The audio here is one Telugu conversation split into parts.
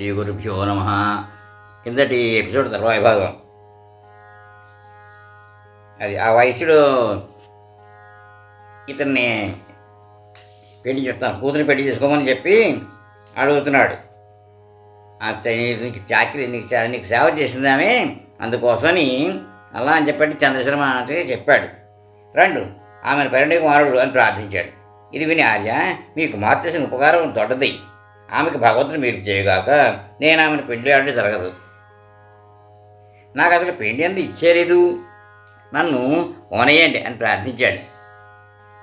శ్రీ గురుభ్యో నమ. కిందటి ఎపిసోడ్ తర్వాత భాగం అది. ఆ వయసులో ఇతన్ని కూతురు పెళ్లి చేసుకోమని చెప్పి అడుగుతున్నాడు. నీకు చాకరీ నీకు సేవ చేసిందామే, అందుకోసమని అలా అని చెప్పండి చంద్రశర్మ చెప్పాడు. రండు ఆమెను పరిణయ కుమారుడు అని ప్రార్థించాడు. ఇది విని ఆర్య, మీ కుమార్తె చేసిన ఉపకారం దొడ్డది, ఆమెకు భగవంతుడు మీరు చేయగాక నేను ఆమెను పెళ్లి ఆడే జరగదు. నాకు అసలు పెళ్లి అందు ఇచ్చేలేదు, నన్ను ఓనయ్యండి అని ప్రార్థించాడు.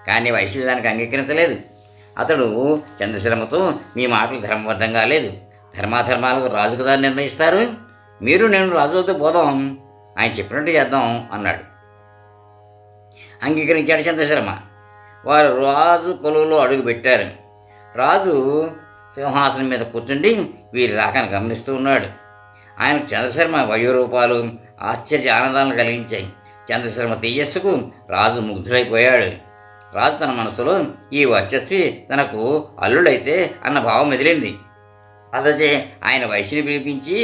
కానీ వైశ్యుడు దానికి అంగీకరించలేదు. అతడు చంద్రశర్మతో, మీ మాటలు ధర్మబద్ధంగా లేదు, ధర్మాధర్మాలకు రాజు కదా నిర్ణయిస్తారు, మీరు నేను రాజులతో పోదాం, ఆయన చెప్పినట్టు చేద్దాం అన్నాడు. అంగీకరించాడు చంద్రశర్మ. వారు రాజు కొలువులో అడుగు పెట్టారు. రాజు సింహాసనం మీద కూర్చుండి వీరి రాకను గమనిస్తూ ఉన్నాడు. ఆయనకు చంద్రశర్మ వయోరూపాలు ఆశ్చర్య ఆనందాలను కలిగించాయి. చంద్రశర్మ తేజస్సుకు రాజు ముగ్ధుడైపోయాడు. రాజు తన మనసులో, ఈ వర్చస్వి తనకు అల్లుడైతే అన్న భావం మెదిలింది. అదే ఆయన వైశ్యుని పిలిపించి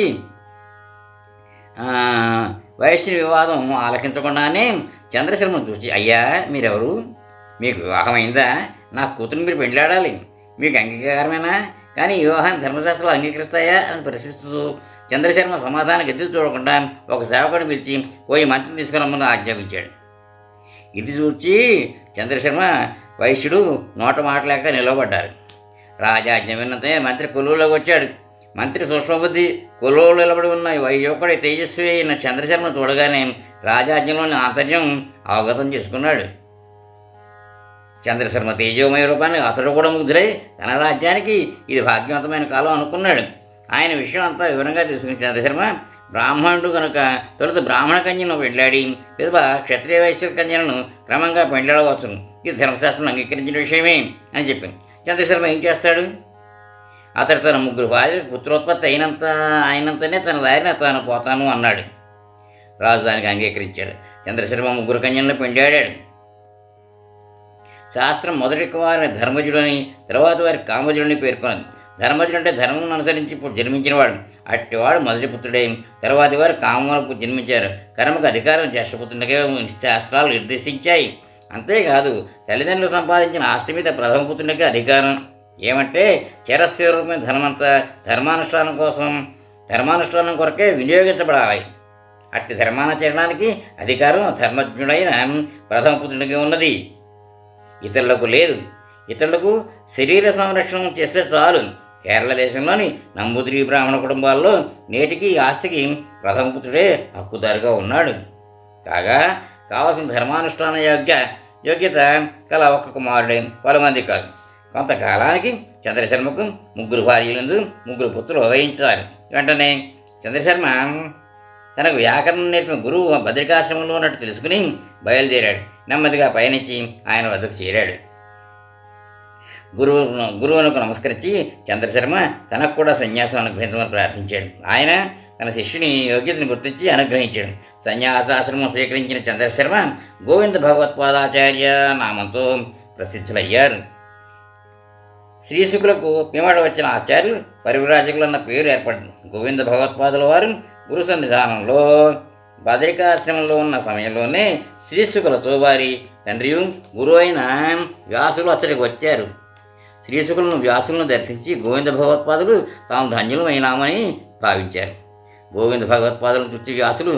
వైశ్యుని వివాదం ఆలకించకుండానే చంద్రశర్మను చూసి, అయ్యా మీరెవరు, మీకు వివాహమైందా, నా కూతురు మీరు పెండ్లాడాలి, మీకు అంగీకారమేనా, కానీ వివాహాన్ని ధర్మశాస్త్రాలు అంగీకరిస్తాయా అని ప్రశ్నిస్తూ చంద్రశర్మ సమాధానానికి ఎదురు చూడకుండా ఒక సేవకుడిని పిలిచి పోయి మంత్రిని తీసుకురమ్మని ఆజ్ఞాపించాడు. ఇది చూచి చంద్రశర్మ వైశ్యుడు నోట మాటలేక నిలవబడ్డారు. రాజాజ్ఞ విన్నతే మంత్రి కొలువులోకి వచ్చాడు. మంత్రి సూక్ష్మబుద్ధి, కొలువులో నిలబడి ఉన్న యువకుడి తేజస్వి అయిన చంద్రశర్మ చూడగానే రాజాజ్ఞలోని ఆంతర్యం అవగతం చేసుకున్నాడు. చంద్రశర్మ తేజోమయ రూపాన్ని అతడు కూడా ముగ్ధుడై తన రాజ్యానికి ఇది భాగ్యవంతమైన కాలం అనుకున్నాడు. ఆయన విషయం అంతా వివరంగా తెలుసుకుని చంద్రశర్మ, బ్రాహ్మణుడు కనుక తొలుత బ్రాహ్మణ కన్యను పెండ్లాడి పిదప క్షత్రియ వైశ్య కన్యలను క్రమంగా పెండ్లాడవచ్చును, ఇది ధర్మశాస్త్రం అంగీకరించిన విషయమే అని చెప్పి చంద్రశర్మ ఏం చేస్తాడు? అతడు తన ముగ్గురు భార్యలకు పుత్రోత్పత్తి అయినంతనే తన దారిన తాను పోతాను అన్నాడు. రాజు దానికి అంగీకరించాడు. చంద్రశర్మ ముగ్గురు కన్యలను పెండాడాడు. శాస్త్రం మొదటి కుమారుని ధర్మజుడని, తర్వాత వారి కామజుడని పేర్కొన్నది. ధర్మజుడు అంటే ధర్మం అనుసరించి జన్మించినవాడు. అట్టివాడు మొదటి పుత్రుడే. తర్వాతి వారు కామలకు జన్మించారు. కర్మకు అధికారం జ్యేష్ఠపుత్రునికే శాస్త్రాలు నిర్దేశించాయి. అంతేకాదు తల్లిదండ్రులు సంపాదించిన ఆస్తి మీద ప్రథమ పుత్రునికే అధికారం. ఏమంటే చిరస్థిరమైన ధర్మంతా ధర్మానుష్ఠానం కొరకే వినియోగించబడాలి. అట్టి ధర్మానుచరణానికి అధికారం ధర్మజ్ఞుడైన ప్రథమ పుత్రునికే ఉన్నది, ఇతరులకు లేదు. ఇతరులకు శరీర సంరక్షణ చేస్తే చాలు. కేరళ దేశంలోని నంబూదిరి బ్రాహ్మణ కుటుంబాల్లో నేటికి ఆస్తికి ప్రథమ పుత్రుడే హక్కుదారుగా ఉన్నాడు. కాగా కావలసిన ధర్మానుష్ఠాన యోగ్యత కల ఒక్క కుమారుడే, పలుమంది కాదు. కొంతకాలానికి చంద్రశర్మకు ముగ్గురు భార్యలందు ముగ్గురు పుత్రులు ఉదయించారు. వెంటనే చంద్రశర్మ తనకు వ్యాకరణం నేర్పిన గురువు బద్రికాశ్రమంలో ఉన్నట్టు తెలుసుకుని బయలుదేరాడు. నెమ్మదిగా పయనించి ఆయన వద్దకు చేరాడు. గురువునకు నమస్కరించి చంద్రశర్మ తనకు కూడా సన్యాసం అనుగ్రహించమని ప్రార్థించాడు. ఆయన తన శిష్యుని యోగ్యతను గుర్తించి అనుగ్రహించాడు. సన్యాసాశ్రమం స్వీకరించిన చంద్రశర్మ గోవింద భగవత్పాదాచార్య నామంతో ప్రసిద్ధులయ్యారు. శ్రీశుకులకు పిమ్మట వచ్చిన ఆచార్యులు పరివ్రాజకులు అన్న పేరు ఏర్పడింది. గోవింద భగవత్పాదుల వారు గురు సన్నిధానంలో బదరికాశ్రమంలో ఉన్న సమయంలోనే శ్రీశుకులతో వారి తండ్రి గురువు అయిన వ్యాసులు అచ్చడికి వచ్చారు. శ్రీశుకులను వ్యాసులను దర్శించి గోవింద భగవత్పాదులు తాము ధన్యులమైనామని భావించారు. గోవింద భగవత్పాదులను చూచి వ్యాసులు,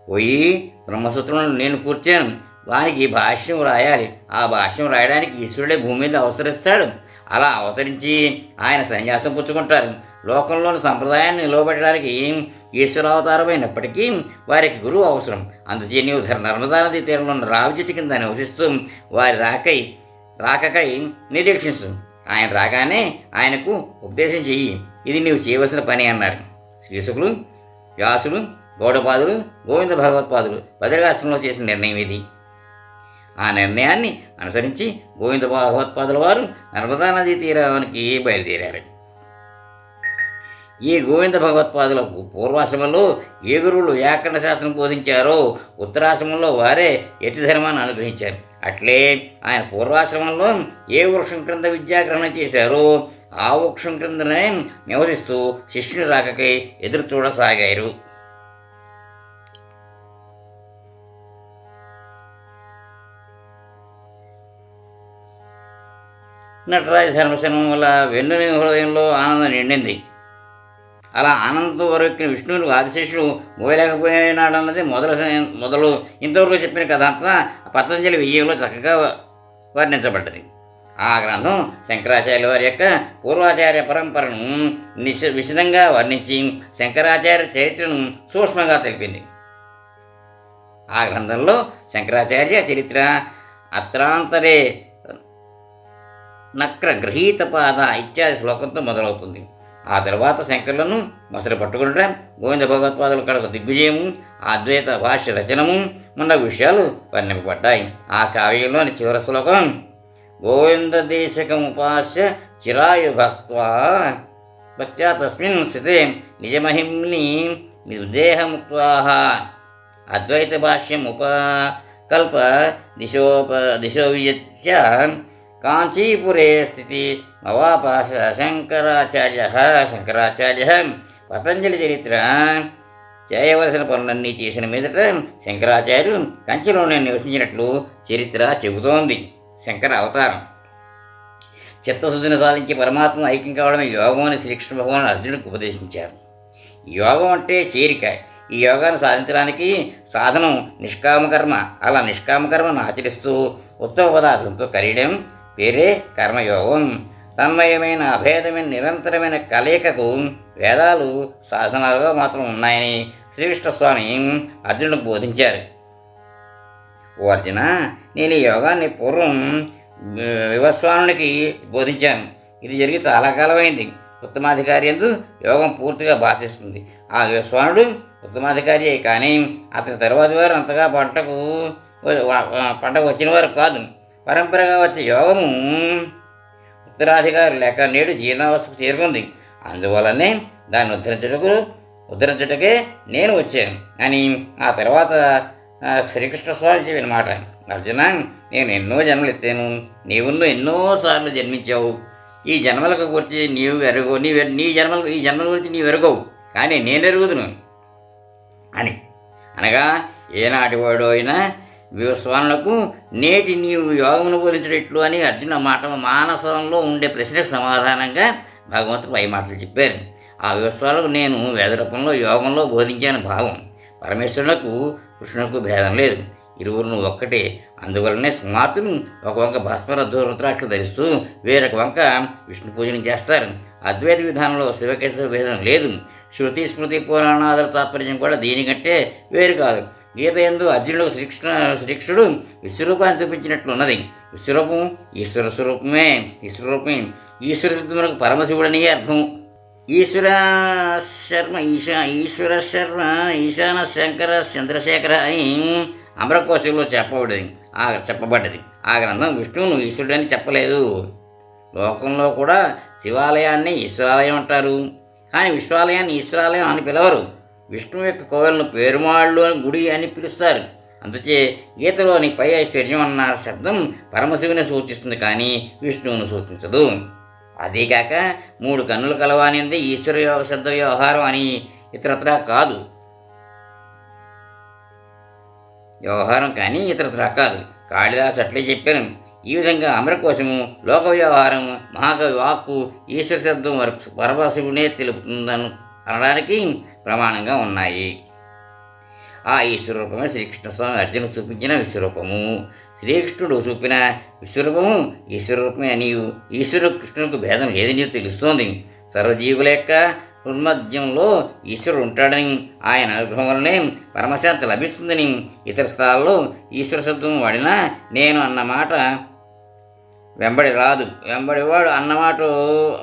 పోయి బ్రహ్మసూత్రులను నేను కూర్చాను, వానికి భాష్యం రాయాలి, ఆ భాష్యం రాయడానికి ఈశ్వరుడే భూమి మీద అవతరిస్తాడు, అలా అవతరించి ఆయన సన్యాసం పుచ్చుకుంటారు. లోకంలోని సంప్రదాయాన్ని నిలవబెట్టడానికి ఈశ్వరావతారమైనప్పటికీ వారికి గురువు అవసరం. అందుచే నీవు నర్మదా నదీ తీరంలో ఉన్న రావి చెట్టు కింద నివసిస్తూ వారి రాకకై నిరీక్షించు. ఆయన రాగానే ఆయనకు ఉపదేశం చెయ్యి, ఇది నీవు చేయవలసిన పని అన్నారు. శ్రీశుకులు, వ్యాసులు, గౌడపాదులు, గోవింద భగవత్పాదులు బదరికాశ్రమంలో చేసిన నిర్ణయం ఇది. ఆ నిర్ణయాన్ని అనుసరించి గోవింద భగవత్పాదుల వారు నర్మదా నదీ తీరానికి బయలుదేరారు. ఈ గోవింద భగవత్పాదులకు పూర్వాశ్రమంలో ఏ గురువులు వ్యాకరణ శాస్త్రం బోధించారో ఉత్తరాశ్రమంలో వారే యతి ధర్మాన్ని అనుగ్రహించారు. అట్లే ఆయన పూర్వాశ్రమంలో ఏ వృక్షం క్రింద విద్యాగ్రహణం చేశారో ఆ వృక్షం క్రిందనే నివసిస్తూ శిష్యుని రాకకై ఎదురు చూడసాగారు. నటరాజ ధర్మశనం వల్ల వెన్నుని హృదయంలో ఆనందం నిండింది. అలా ఆనందంతో వరకెక్కిన విష్ణువుని ఆదిశేషుడు మోయలేకపోయినాడన్నది మొదలు ఇంతవరకు చెప్పిన కథ అంతా పతంజలి విజయంలో చక్కగా వర్ణించబడ్డది. ఆ గ్రంథం శంకరాచార్యుల వారి యొక్క పూర్వాచార్య పరంపరను విశదంగా వర్ణించి శంకరాచార్య చరిత్రను సూక్ష్మంగా తెలిపింది. ఆ గ్రంథంలో శంకరాచార్య చరిత్ర అత్రాంతరే నక్ర గృహీతపాద ఇత్యాది శ్లోకంతో మొదలవుతుంది. ఆ తర్వాత శంకరులను మొసలు పట్టుకుంటం, గోవింద భగవత్పాదుల కడకు దిగ్విజయము, అద్వైత భాష్య రచనము ఉన్న విషయాలు వర్ణింపబడ్డాయి. ఆ కావ్యంలోని చివరి శ్లోకం గోవింద దేశకముపాస్య చిరాయు భక్త్యా తస్మిన్ స్థితే నిజమహిమ్ని నిర్దేహముక్త్వా అద్వైత భాష్యం ఉపకల్ప దిశోవియత్య కాంచీపురే స్థితి మవాపాస శంకరాచార్య పతంజలి చరిత్ర చేయవలసిన పనులన్నీ చేసిన మీదట శంకరాచార్యులు కంచిలోనే నివసించినట్లు చరిత్ర చెబుతోంది. శంకర అవతారం చిత్తశుద్ధిని సాధించి పరమాత్మ ఐక్యం కావడమే యోగం అని శ్రీకృష్ణ భగవాన్ అర్జునుడికి ఉపదేశించారు. యోగం అంటే చేరిక. ఈ యోగాన్ని సాధించడానికి సాధనం నిష్కామకర్మ. అలా నిష్కామకర్మను ఆచరిస్తూ ఉత్తమ పదార్థంతో కలియడం పేరే కర్మయోగం. తన్మయమైన అభేదమైన నిరంతరమైన కలయికకు వేదాలు సాధనాలుగా మాత్రం ఉన్నాయని శ్రీకృష్ణస్వామి అర్జునుడికి బోధించారు. ఓ అర్జున, నేను ఈ యోగాన్ని పూర్వం వివస్వానునికి బోధించాను. ఇది జరిగి చాలా కాలమైంది. ఉత్తమాధికారి యందు యోగం పూర్తిగా భాషిస్తుంది. ఆ వివస్వానుడు ఉత్తమాధికారి, కానీ అతని తరువాతి వారు అంతగా పంటకు వచ్చిన వారు కాదు. పరంపరగా వచ్చే యోగము ఉత్తరాధికారి లేక నేడు జీర్ణావస్థకు చేరుకుంది. అందువల్లనే దాన్ని ఉద్ధరించుటకే నేను వచ్చాను అని ఆ తర్వాత శ్రీకృష్ణ స్వామి చెప్పిన మాట. అర్జున, నేను ఎన్నో జన్మలు ఎత్తాను, నీవున్నో ఎన్నోసార్లు జన్మించావు. ఈ జన్మలకు గురించి నీవు ఎరగవు, ఈ జన్మల గురించి నీవు ఎరగవు, కానీ నేను ఎరుగుదును అని అనగా, ఏనాటి వాడు అయినా వివస్వానులకు నేటి నీవు యోగమును బోధించడెట్లు అని అర్జున మానసంలో ఉండే ప్రశ్నకు సమాధానంగా భగవంతుడు పై మాటలు చెప్పారు. ఆ వివస్వాలకు నేను వేద రూపంలో యోగంలో బోధించాను భావం. పరమేశ్వరులకు కృష్ణులకు భేదం లేదు, ఇరువురును ఒక్కటే. అందువలనే స్మార్తులు ఒక వంక భస్మర రుద్రాక్షలు ధరిస్తూ వేరొక వంక విష్ణు పూజను చేస్తారు. అద్వైత విధానంలో శివకేశవ భేదం లేదు. శృతి స్మృతి పురాణాదుల తాత్పర్యం కూడా దీనికంటే వేరు కాదు. గీత యందు అర్జునుడు శ్రీకృష్ణుడు విశ్వరూపాన్ని చూపించినట్లున్నది. విశ్వరూపం ఈశ్వర స్వరూపమే. ఈశ్వర శబ్దములకు పరమశివుడని అర్థం. ఈశ్వర శర్మ ఈశాన శంకర చంద్రశేఖర అని అమరకోశంలో చెప్పబడ్డది. ఆ గ్రంథం విష్ణువును ఈశ్వరుడని చెప్పలేదు. లోకంలో కూడా శివాలయాన్ని ఈశ్వరాలయం అంటారు, కానీ విశ్వాలయాన్ని ఈశ్వరాలయం అని పిలవరు. విష్ణువు యొక్క కోవెలను పేరుమాళ్ళు గుడి అని పిలుస్తారు. అందుచే గీతలోని పై ఐశ్వర్యం అన్న శబ్దం పరమశివుని సూచిస్తుంది, కానీ విష్ణువును సూచించదు. అదీకాక 3 కన్నులు కలవానింది ఈశ్వర శబ్ద వ్యవహారం అని ఇతరత్రా కాదు. వ్యవహారం కానీ ఇతరత్రా కాదు. కాళిదాసు అట్లే చెప్పాను. ఈ విధంగా అమరకోశము, లోక వ్యవహారం, మహాకవి వాక్కు, ఈశ్వర శబ్దం పరమశివునే తెలుపుతుందని అనడానికి ప్రమాణంగా ఉన్నాయి. ఆ ఈశ్వరూపమే శ్రీకృష్ణస్వామి అర్జునుడు చూపించిన విశ్వరూపము. శ్రీకృష్ణుడు చూపిన విశ్వరూపము ఈశ్వరూపమే అని కృష్ణులకు భేదం లేదని తెలుస్తోంది. సర్వజీవుల యొక్క హృన్మధ్యంలో ఈశ్వరుడు ఉంటాడని, ఆయన అనుగ్రహం వల్లనే పరమశాంతి లభిస్తుందని ఇతర స్థలాల్లో ఈశ్వర శబ్దం వాడినా నేను అన్నమాట వెంబడి రాదు. వెంబడివాడు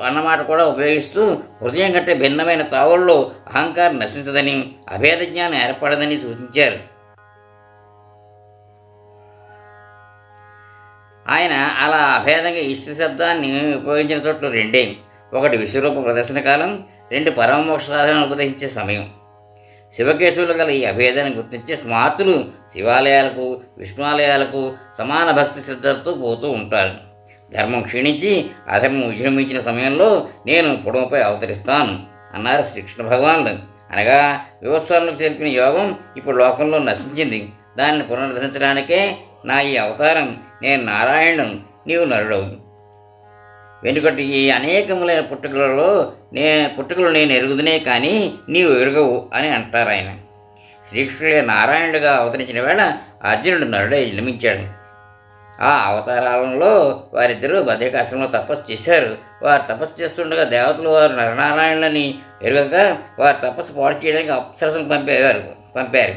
అన్నమాట కూడా ఉపయోగిస్తూ హృదయం కంటే భిన్నమైన తావుల్లో అహంకారం నశించదని, అభేద జ్ఞానం ఏర్పడదని సూచించారు. ఆయన అలా అభేదంగా ఈశ్వర శబ్దాన్ని ఉపయోగించిన చోట్ల 2. ఒకటి విశ్వరూప ప్రదర్శన కాలం, 2 పరమమోక్ష సాధన ఉపదేశించే సమయం. శివకేశవులు గల ఈ అభేదాన్ని గుర్తించే స్మార్తులు శివాలయాలకు, విష్ణువాలయాలకు సమాన భక్తి శ్రద్ధలతో పోతూ ఉంటారు. ధర్మం క్షీణించి అధర్మం విజృంభించిన సమయంలో నేను పొడవుపై అవతరిస్తాను అన్నారు శ్రీకృష్ణ భగవానుడు. అనగా వివస్వరులకు తెలిపిన యోగం ఇప్పుడు లోకంలో నశించింది. దాన్ని పునరుద్ధరించడానికే నా ఈ అవతారం. నేను నారాయణుడు, నీవు నరుడవు. వెనుకటి ఈ అనేకములైన పుట్టుకలు నేను ఎరుగుదనే కానీ నీవు ఎరుగవు అని అంటారు ఆయన. శ్రీకృష్ణుడే నారాయణుడిగా అవతరించిన వేళ అర్జునుడు నరుడై జన్మించాడు. ఆ అవతారాలలో వారిద్దరూ బద్రికాశ్రమంలో తపస్సు చేశారు. వారు తపస్సు చేస్తుండగా దేవతలు వారు నరనారాయణులని ఎరుగక వారు తపస్సు పాడు చేయడానికి అప్సరసను పంపారు.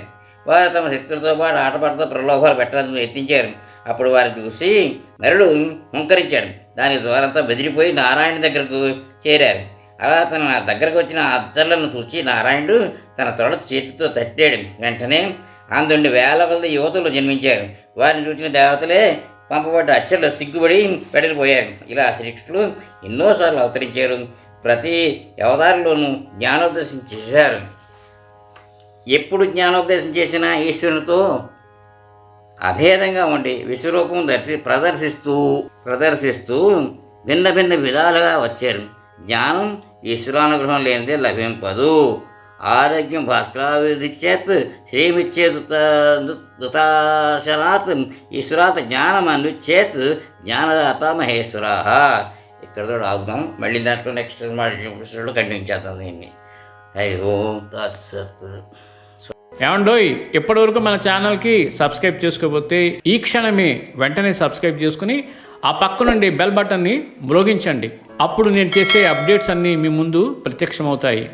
వారు తమ శక్తులతో పాటు ఆటపాటతో ప్రలోభాలు పెట్టాలని యత్నించారు. అప్పుడు వారిని చూసి నరుడు హుంకరించాడు. దానికి ద్వారంతా బెదిరిపోయి నారాయణ దగ్గరకు చేరారు. అలా తన దగ్గరకు వచ్చిన అచ్చర్లను చూసి నారాయణుడు తన తొడ చేతితో తట్టాడు. వెంటనే అందుండి వేల కొలది యువతులు జన్మించారు. వారిని చూసిన దేవతలే పంపబడ్డ అచ్చర్లు సిగ్గుపడి వెడలిపోయారు. ఇలా శ్రీకృష్ణుడు ఎన్నోసార్లు అవతరించారు. ప్రతి అవతారంలోనూ జ్ఞానోపదేశం చేశారు. ఎప్పుడు జ్ఞానోపదేశం చేసినా ఈశ్వరునితో అభేదంగా ఉండి విశ్వరూపం ప్రదర్శిస్తూ భిన్న భిన్న విధాలుగా వచ్చారు. జ్ఞానం ఈశ్వరానుగ్రహం లేనిదే లభింపదు. ఆరోగ్యం భాస్కరావిదిచ్చేత్ శ్రీమిచ్చేదుతాశనాత్ ఈశ్వరాత్ జ్ఞానం అనుచ్చేత్ జ్ఞానదాత మహేశ్వరా. ఇక్కడతో ఆగుదాం. మళ్ళీ దాంట్లో నెక్స్ట్ కంటిన్యూ చేద్దాం దీన్ని. హరి ఓం తత్సత్. ఏమండోయ్, ఇప్పటివరకు మన ఛానల్కి సబ్స్క్రైబ్ చేసుకోకపోతే ఈ క్షణమే వెంటనే సబ్స్క్రైబ్ చేసుకుని ఆ పక్క నుండి బెల్ బటన్ని మ్రోగించండి. అప్పుడు నేను చేసే అప్డేట్స్ అన్నీ మీ ముందు ప్రత్యక్షమవుతాయి.